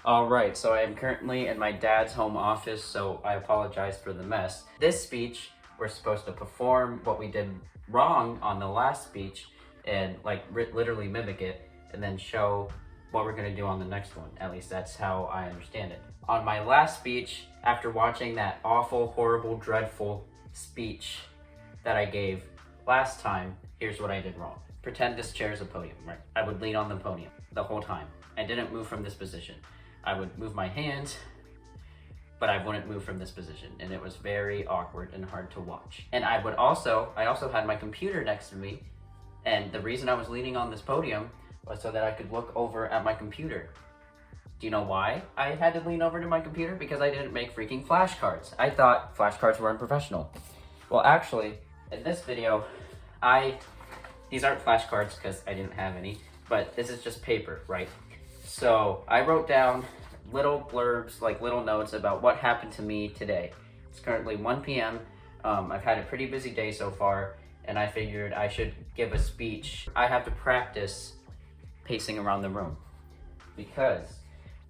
Alright, so I am currently in my dad's home office, so I apologize for the mess. This speech, we're supposed to perform what we did wrong on the last speech and like literally mimic it and then show what we're gonna do on the next one. At least that's how I understand it. On my last speech, after watching that awful, horrible, dreadful speech that I gave last time, here's what I did wrong. Pretend this chair is a podium, right? I would lean on the podium the whole time. I didn't move from this position. I would move my hands, but I wouldn't move from this position, and it was very awkward and hard to watch. And I also had my computer next to me, and the reason I was leaning on this podium was so that I could look over at my computer. Do you know why I had to lean over to my computer? Because I didn't make freaking flashcards. I thought flashcards were unprofessional. Well, actually, in this video, these aren't flashcards because I didn't have any, but this is just paper, right? So I wrote down little blurbs, like little notes about what happened to me today. It's currently 1 p.m. I've had a pretty busy day so far, and I figured I should give a speech. I have to practice pacing around the room because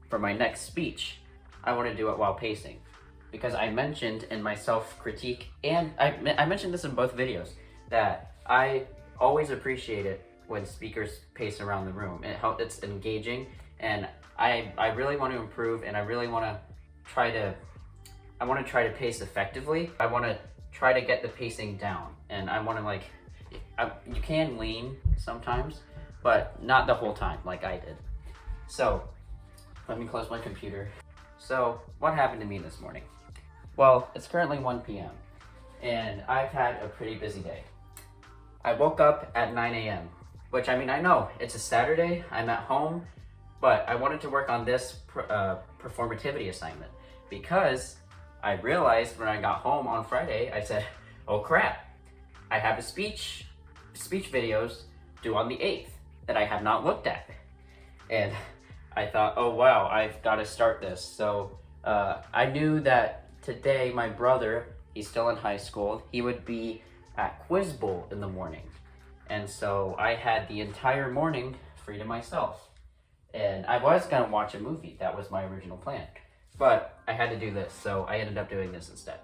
for my next speech, I want to do it while pacing. Because I mentioned in my self-critique, and I mentioned this in both videos, that I always appreciate it when speakers pace around the room. It's engaging, and I really want to improve, and I really want to try to pace effectively. I want to try to get the pacing down, and I want to you can lean sometimes, but not the whole time like I did. So let me close my computer. So what happened to me this morning? Well, it's currently 1 p.m. and I've had a pretty busy day. I woke up at 9 a.m. which, I mean, I know it's a Saturday, I'm at home, but I wanted to work on this performativity assignment because I realized when I got home on Friday, I said, oh crap, I have a speech videos due on the 8th that I have not looked at. And I thought, oh wow, I've got to start this. So I knew that today my brother, he's still in high school, he would be at Quiz Bowl in the morning. And so I had the entire morning free to myself. And I was gonna watch a movie, that was my original plan. But I had to do this, so I ended up doing this instead.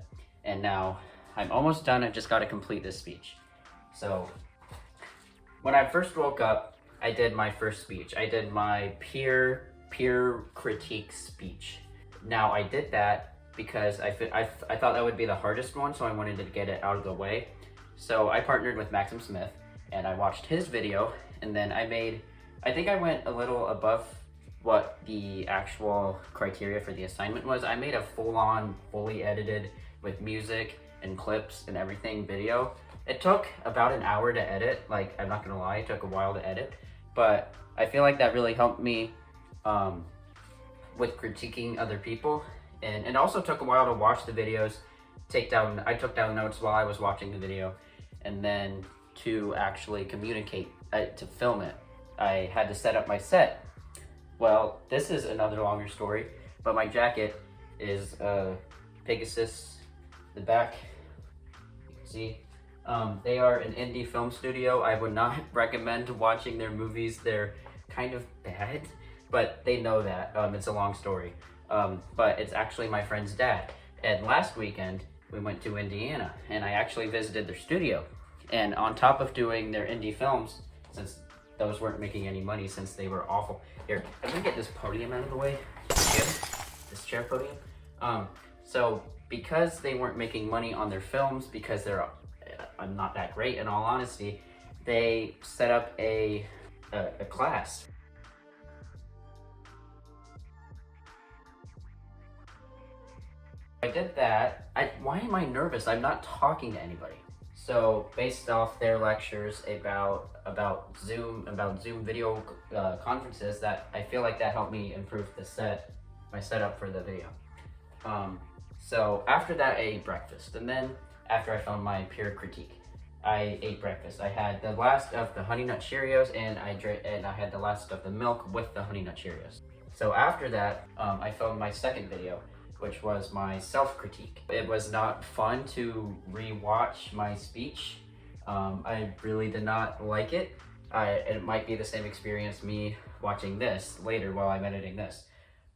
And now I'm almost done, I've just gotta complete this speech. So when I first woke up, I did my first speech. I did my peer critique speech. Now I did that because I thought that would be the hardest one, so I wanted to get it out of the way. So I partnered with Maxim Smith, and I watched his video, and then I think I went a little above what the actual criteria for the assignment was. I made a full-on, fully edited, with music and clips and everything video. It took about an hour to edit, like, I'm not gonna lie, it took a while to edit, but I feel like that really helped me with critiquing other people, and it also took a while to watch the videos, I took down notes while I was watching the video, and then to actually communicate, to film it, I had to set up my set. Well, this is another longer story, but my jacket is Pegasus, the back, you can see. They are an indie film studio. I would not recommend watching their movies. They're kind of bad, but they know that. It's a long story. But it's actually my friend's dad. And last weekend, we went to Indiana, and I actually visited their studio. And on top of doing their indie films, since those weren't making any money since they were awful. Here, I'm gonna get this podium out of the way. This chair podium. So because they weren't making money on their films, because they're not that great in all honesty, they set up a class. I did that. Why am I nervous? I'm not talking to anybody. So based off their lectures about Zoom video conferences, that I feel like that helped me improve my setup for the video. So after that, I ate breakfast, and then after I filmed my peer critique, I ate breakfast. I had the last of the Honey Nut Cheerios, and I had the last of the milk with the Honey Nut Cheerios. So after that, I filmed my second video, which was my self-critique. It was not fun to re-watch my speech. I really did not like it. It might be the same experience me watching this later while I'm editing this.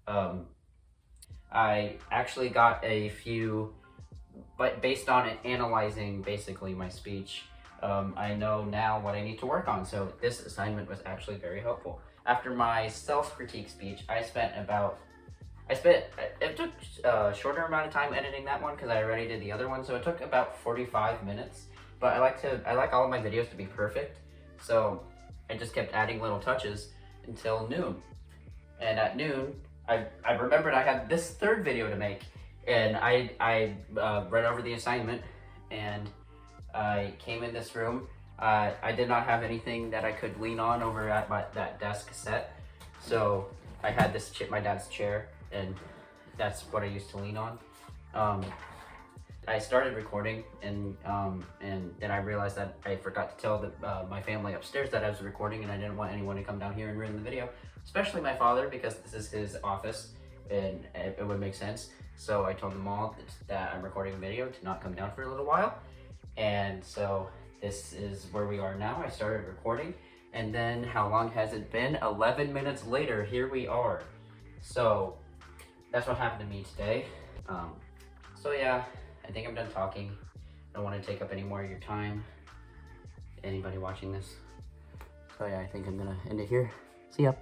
I actually got a few, but based on it, analyzing basically my speech, I know now what I need to work on. So this assignment was actually very helpful. After my self-critique speech, it took a shorter amount of time editing that one because I already did the other one. So it took about 45 minutes, but I like all of my videos to be perfect. So I just kept adding little touches until noon. And at noon, I remembered I had this third video to make, and I read over the assignment, and I came in this room. I did not have anything that I could lean on over at that desk set, so I had this my dad's chair, and that's what I used to lean on. I started recording, and then I realized that I forgot to tell my family upstairs that I was recording, and I didn't want anyone to come down here and ruin the video, especially my father, because this is his office, and it would make sense. So I told them all that I'm recording a video to not come down for a little while, and so this is where we are now. I started recording, and then how long has it been? 11 minutes later, here we are. So that's what happened to me today. So yeah, I think I'm done talking. I don't want to take up any more of your time. Anybody watching this. So yeah, I think I'm gonna end it here. See ya.